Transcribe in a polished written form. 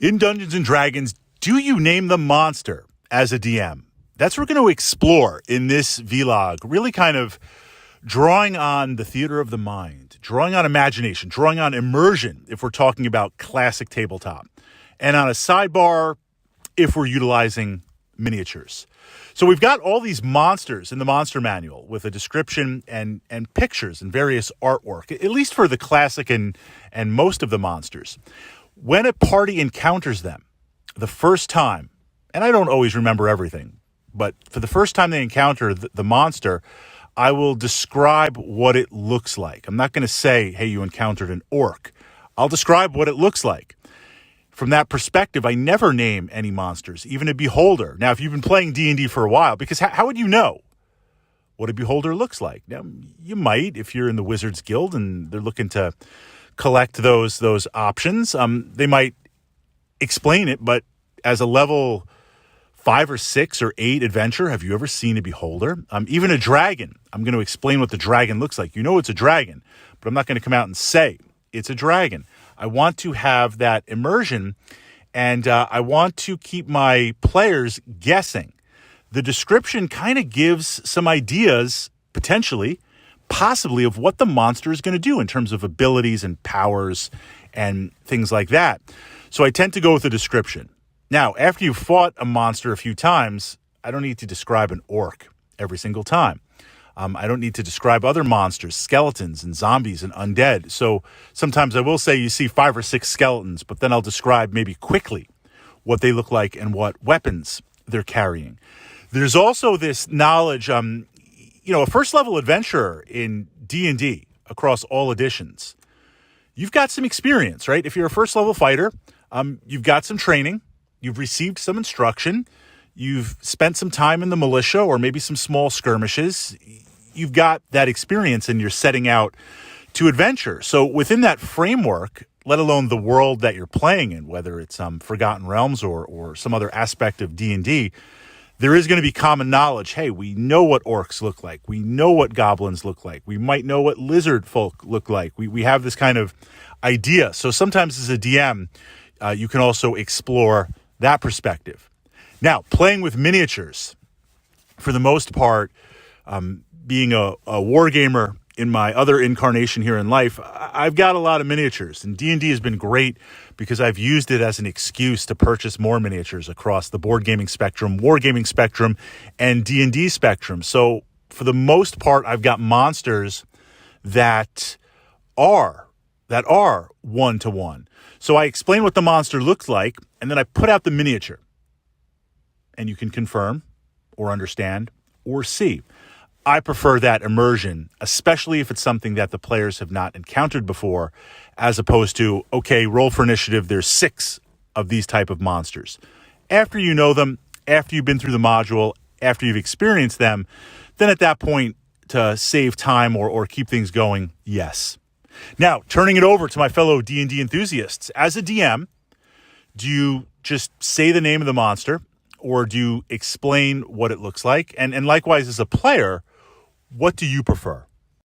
In Dungeons & Dragons, do you name the monster as a DM? That's what we're going to explore in this vlog, really kind of drawing on the theater of the mind, drawing on imagination, drawing on immersion if we're talking about classic tabletop, and on a sidebar if we're utilizing miniatures. So we've got all these monsters in the monster manual with a description and pictures and various artwork, at least for the classic and most of the monsters. When a party encounters them the first time, and I don't always remember everything, but for the first time they encounter the monster, I will describe what it looks like. I'm not going to say, hey, you encountered an orc. I'll describe what it looks like. From that perspective, I never name any monsters, even a beholder. Now, if you've been playing D&D for a while, because how would you know what a beholder looks like? Now, you might if you're in the Wizards Guild and they're looking to collect those options. They might explain it, but as a level 5 or 6 or 8 adventure, have you ever seen a beholder? Even a dragon. I'm going to explain what the dragon looks like. You know it's a dragon, but I'm not going to come out and say it's a dragon. I want to have that immersion, and I want to keep my players guessing. The description kind of gives some ideas, potentially, possibly, of what the monster is going to do in terms of abilities and powers and things like that. So I tend to go with a description. Now, after you've fought a monster a few times, I don't need to describe an orc every single time. I don't need to describe other monsters, skeletons and zombies and undead. So sometimes I will say you see 5 or 6 skeletons, but then I'll describe maybe quickly what they look like and what weapons they're carrying. There's also this knowledge, a first level adventurer in D&D across all editions. You've got some experience, right? If you're a first level fighter, you've got some training, you've received some instruction, you've spent some time in the militia or maybe some small skirmishes. You've got that experience and you're setting out to adventure. So within that framework, let alone the world that you're playing in, whether it's Forgotten Realms or some other aspect of D&D, there is going to be common knowledge. Hey, we know what orcs look like. We know what goblins look like. We might know what lizard folk look like. We have this kind of idea. So sometimes as a DM, you can also explore that perspective. Now, playing with miniatures, for the most part, being a wargamer in my other incarnation here in life, I've got a lot of miniatures. And D&D has been great because I've used it as an excuse to purchase more miniatures across the board gaming spectrum, wargaming spectrum, and D&D spectrum. So for the most part, I've got monsters that are one-to-one. So I explain what the monster looks like, and then I put out the miniature. And you can confirm or understand or see. I prefer that immersion, especially if it's something that the players have not encountered before, as opposed to, okay, roll for initiative, there's 6 of these type of monsters. After you know them, after you've been through the module, after you've experienced them, then at that point, to save time or keep things going, yes. Now, turning it over to my fellow D&D enthusiasts, as a DM, do you just say the name of the monster, or do you explain what it looks like? And likewise, as a player, what do you prefer?